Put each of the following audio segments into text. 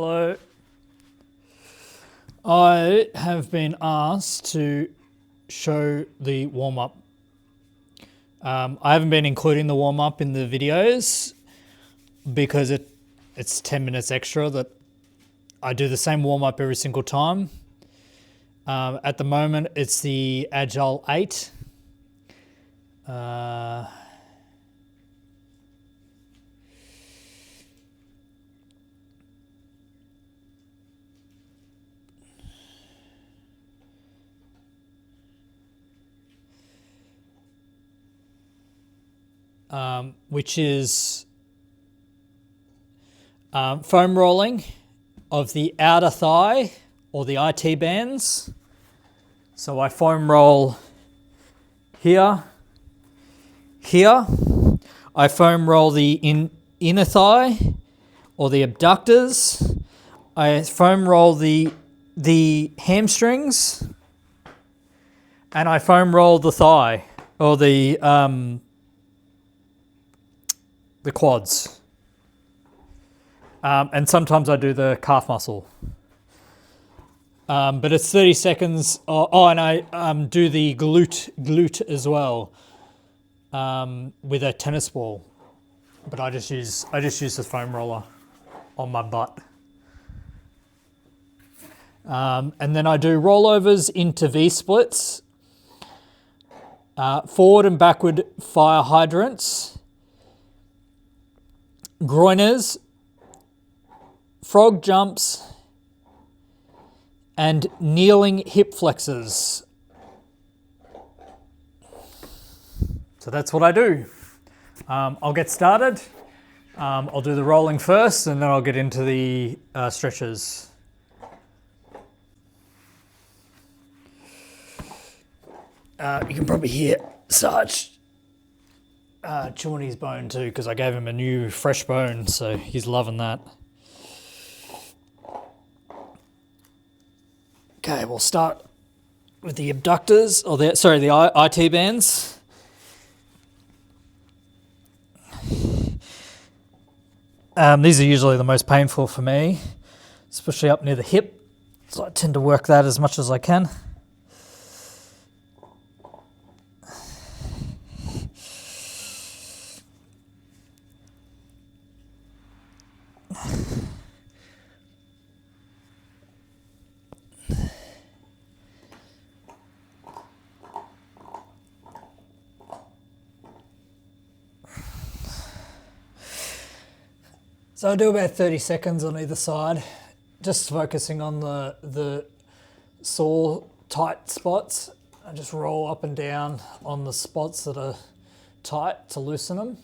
Hello. I have been asked to show the warm-up. I haven't been including the warm-up in the videos because it's 10 minutes extra that I do the same warm-up every single time. At the moment, it's the Agile 8. Which is foam rolling of the outer thigh or the IT bands. So I foam roll here. I foam roll the inner thigh or the abductors. I foam roll the hamstrings, and I foam roll the thigh or the quads. And sometimes I do the calf muscle. But it's 30 seconds. And I do the glute as well with a tennis ball. But I just use the foam roller on my butt. And then I do rollovers into V-splits, forward and backward fire hydrants, groiners, frog jumps, and kneeling hip flexors. So that's what I do. I'll get started. I'll do the rolling first, and then I'll get into the stretches. You can probably hear Sarge chewing his bone too, because I gave him a new fresh bone, so he's loving that. Okay, we'll start with the abductors, or the IT bands. These are usually the most painful for me, especially up near the hip, so I tend to work that as much as I can. So I do about 30 seconds on either side, just focusing on the sore, tight spots. I just roll up and down on the spots that are tight to loosen them.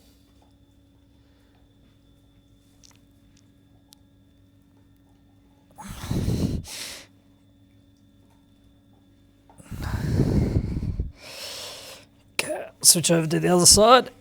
Okay, switch over to the other side.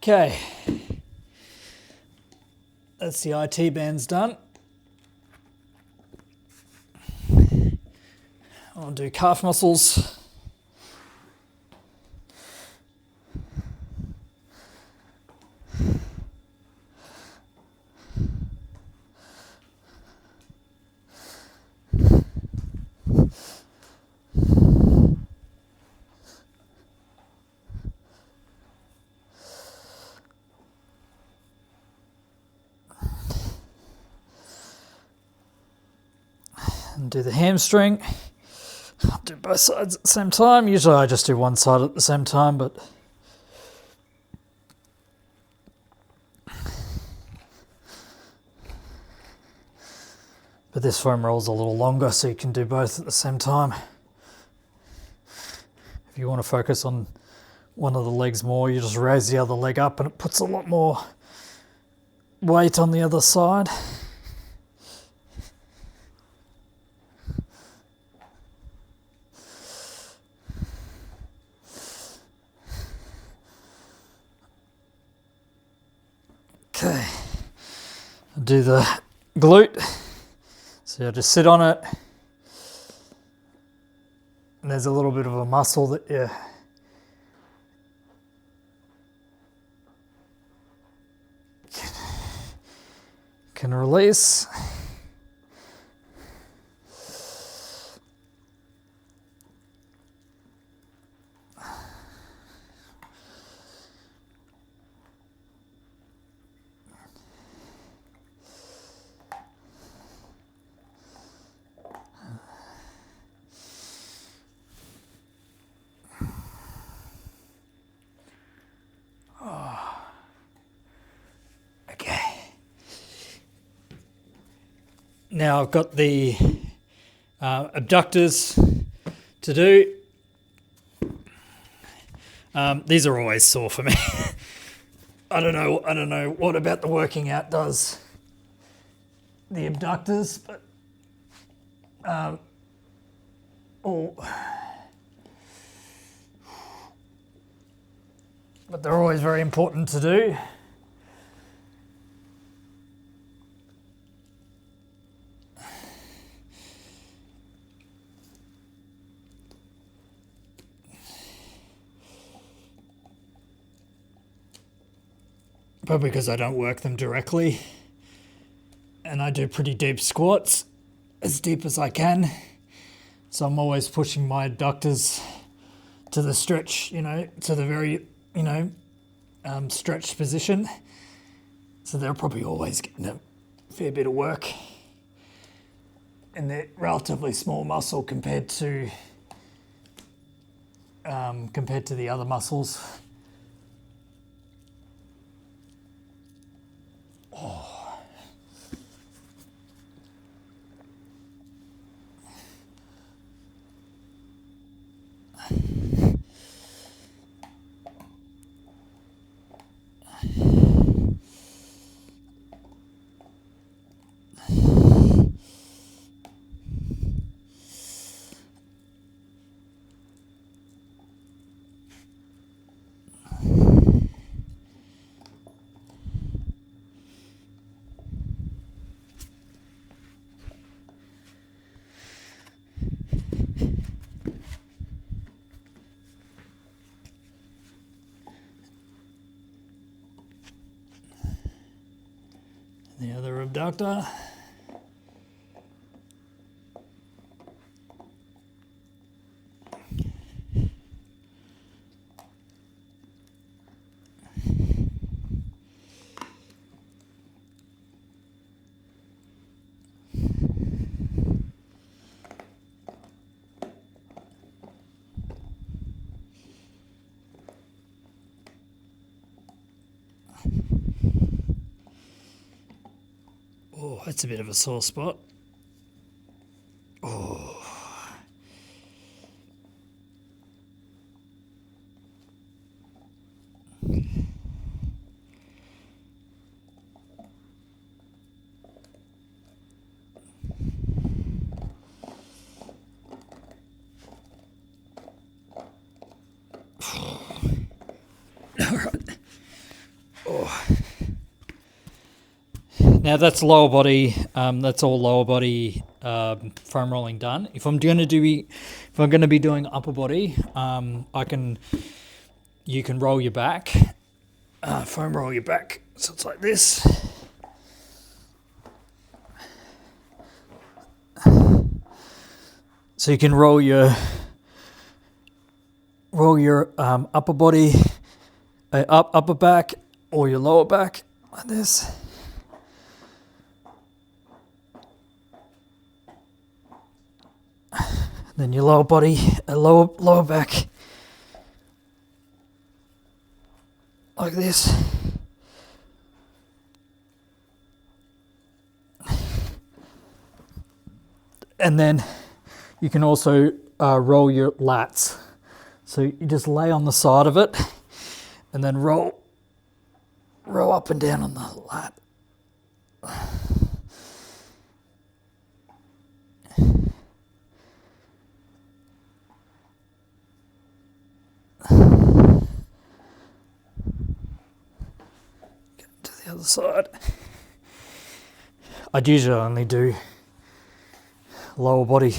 Okay, that's the IT bands done. I'll do calf muscles. And do the hamstring. do both sides at the same time. Usually I just do one side at the same time, but this foam roll is a little longer, so you can do both at the same time. If you want to focus on one of the legs more, you just raise the other leg up and it puts a lot more weight on the other side. Okay, I'll do the glute. So I just sit on it. And there's a little bit of a muscle that you can release. Okay. Now I've got the abductors to do. These are always sore for me. I don't know what about the working out does the abductors, but but they're always very important to do. Probably because I don't work them directly, and I do pretty deep squats, as deep as I can. So I'm always pushing my adductors to the stretch, to the very, stretched position. So they're probably always getting a fair bit of work. And they're relatively small muscle compared to the other muscles. The other abductor. Oh, that's a bit of a sore spot. Oh. All right. Oh. Now that's lower body. That's all lower body foam rolling done. If I'm going to be doing upper body, you can roll your back, foam roll your back. So it's like this. So you can roll your upper body, upper back, or your lower back like this. Then your lower body, lower back, like this. And then you can also roll your lats. So you just lay on the side of it and then roll up and down on the lat. Get to the other side. I'd usually only do lower body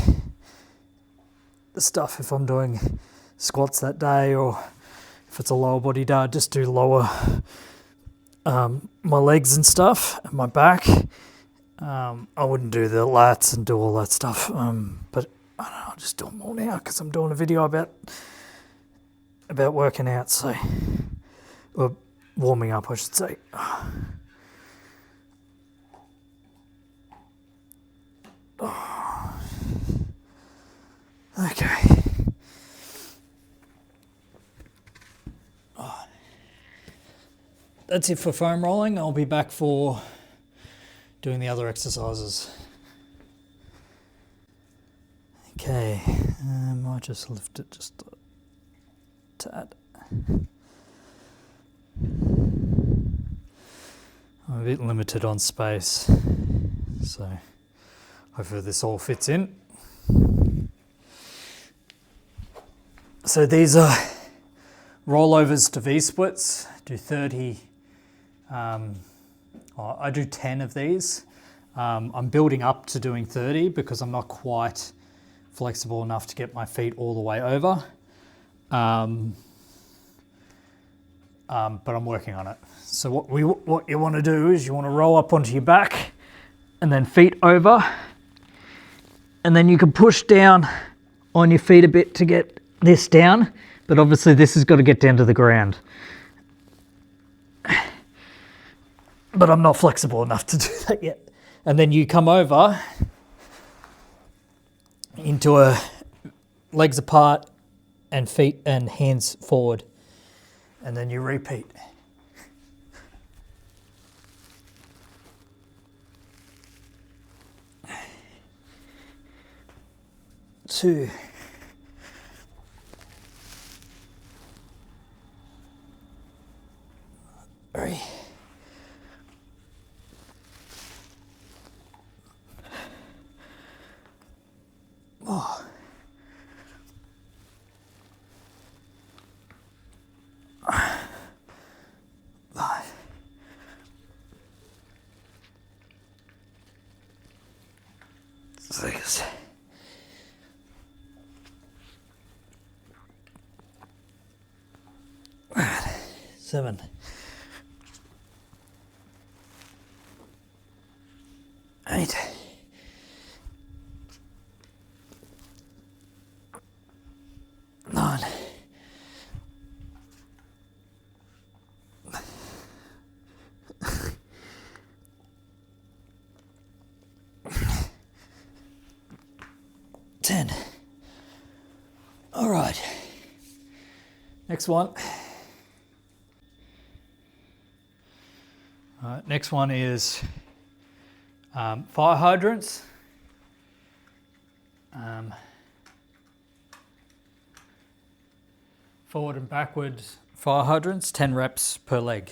stuff if I'm doing squats that day, or if it's a lower body day, I just do lower my legs and stuff and my back. I wouldn't do the lats and do all that stuff, but I don't know, I'll just do them all now because I'm doing a video about working out, so, or warming up I should say. Okay. That's it for foam rolling. I'll be back for doing the other exercises. Okay, I might just lift it just a tad. I'm a bit limited on space, so hopefully this all fits in. So these are rollovers to V-splits. Do 30. I do 10 of these. I'm building up to doing 30 because I'm not quite flexible enough to get my feet all the way over. But I'm working on it. So what you want to do is you want to roll up onto your back and then feet over. And then you can push down on your feet a bit to get this down. But obviously this has got to get down to the ground. But I'm not flexible enough to do that yet. And then you come over into a legs apart and feet and hands forward. And then you repeat. Two. Three. 5. 6. 7. 8. 9. 10. All right. Next one. All right, next one is fire hydrants. Forward and backwards fire hydrants, 10 reps per leg.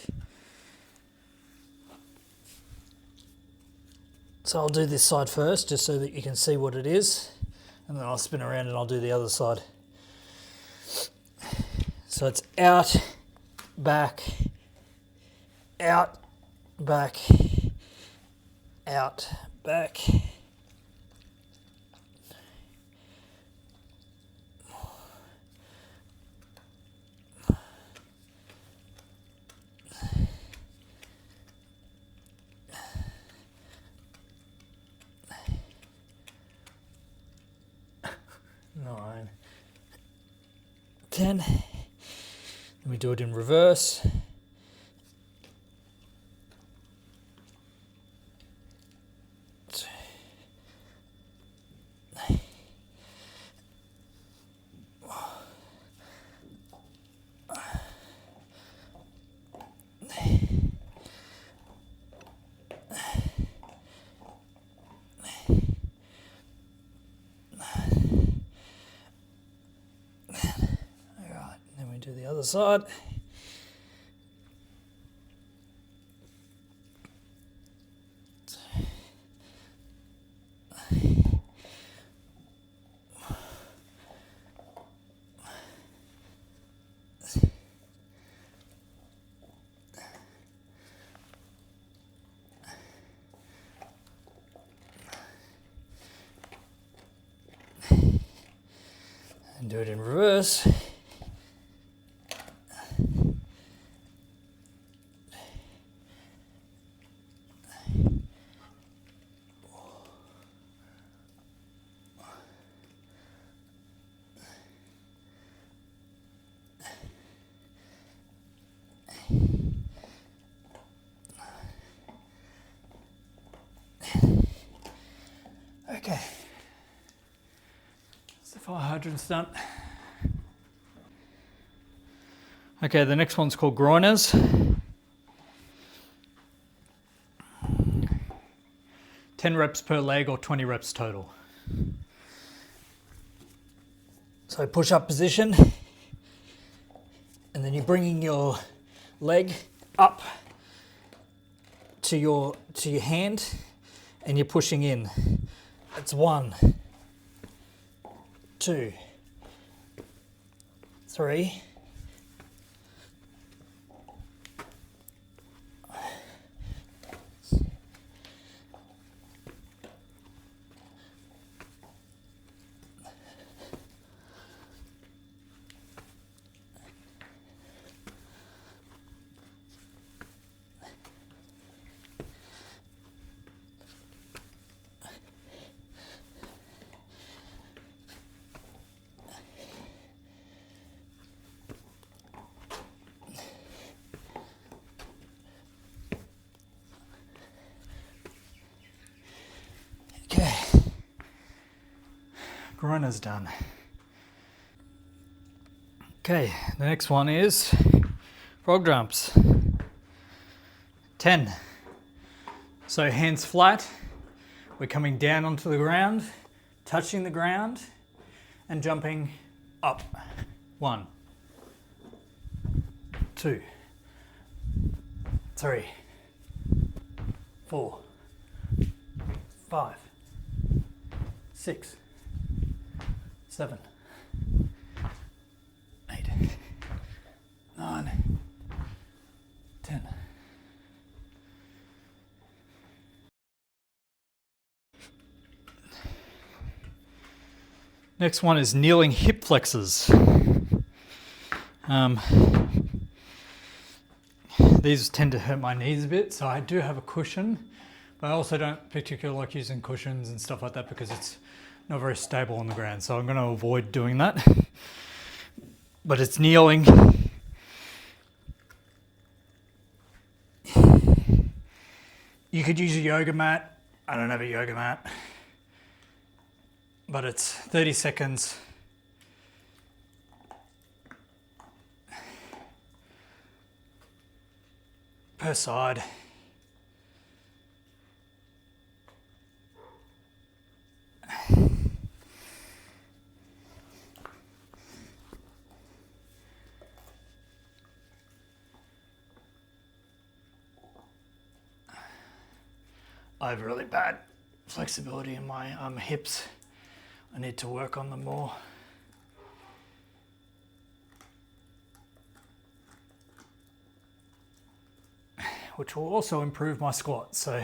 So I'll do this side first just so that you can see what it is, and then I'll spin around and I'll do the other side. So it's out, back, out, back, out, back. Nine, 10. Let me do it in reverse. other side. And do it in reverse. Okay, so the fire hydrant's done. Okay, the next one's called groiners. 10 reps per leg or 20 reps total. So push up position, and then you're bringing your leg up to your hand, and you're pushing in. It's 1, 2, 3. Okay, groiners done. Okay, the next one is frog jumps. 10. So hands flat, we're coming down onto the ground, touching the ground, and jumping up. 1, 2, 3, 4, 5, 6, 7, 8, 9, 10. Next one is kneeling hip flexors. These tend to hurt my knees a bit, so I do have a cushion, but I also don't particularly like using cushions and stuff like that because it's not very stable on the ground, so I'm going to avoid doing that. But it's kneeling. You could use a yoga mat. I don't have a yoga mat, but it's 30 seconds. Per side. I have really bad flexibility in my hips. I need to work on them more. Which will also improve my squat. So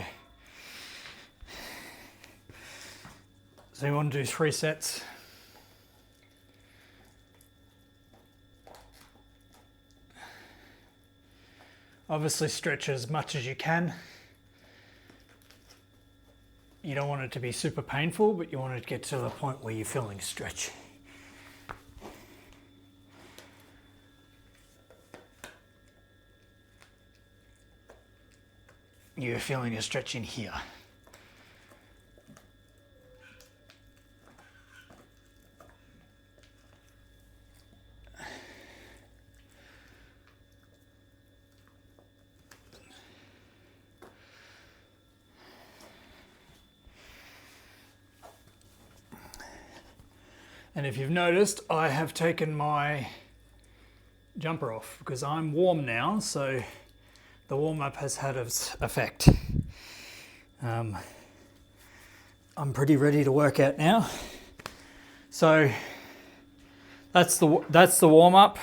you want to do 3 sets. Obviously stretch as much as you can. You don't want it to be super painful, but you want it to get to the point where you're feeling stretch. You're feeling a stretch in here. And if you've noticed, I have taken my jumper off because I'm warm now, so the warm-up has had its effect. I'm pretty ready to work out now. So that's the warm-up.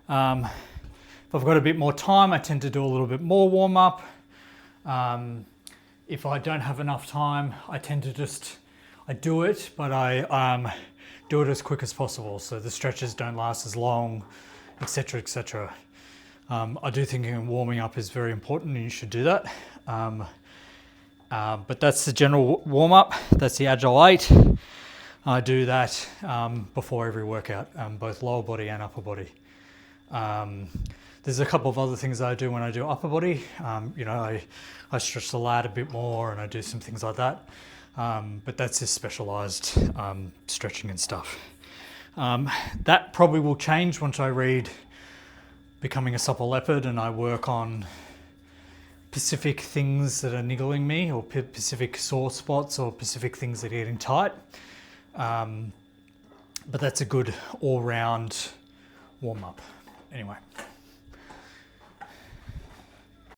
If I've got a bit more time, I tend to do a little bit more warm-up. If I don't have enough time, I tend to I do it, but I do it as quick as possible so the stretches don't last as long, etc., etc. I do think warming up is very important and you should do that. But that's the general warm-up. That's the Agile 8. I do that before every workout, both lower body and upper body. There's a couple of other things I do when I do upper body. I stretch the lat a bit more and I do some things like that. But that's just specialized stretching and stuff. That probably will change once I read Becoming a Supple Leopard and I work on specific things that are niggling me or specific sore spots or specific things that are getting tight. But that's a good all-round warm-up. Anyway.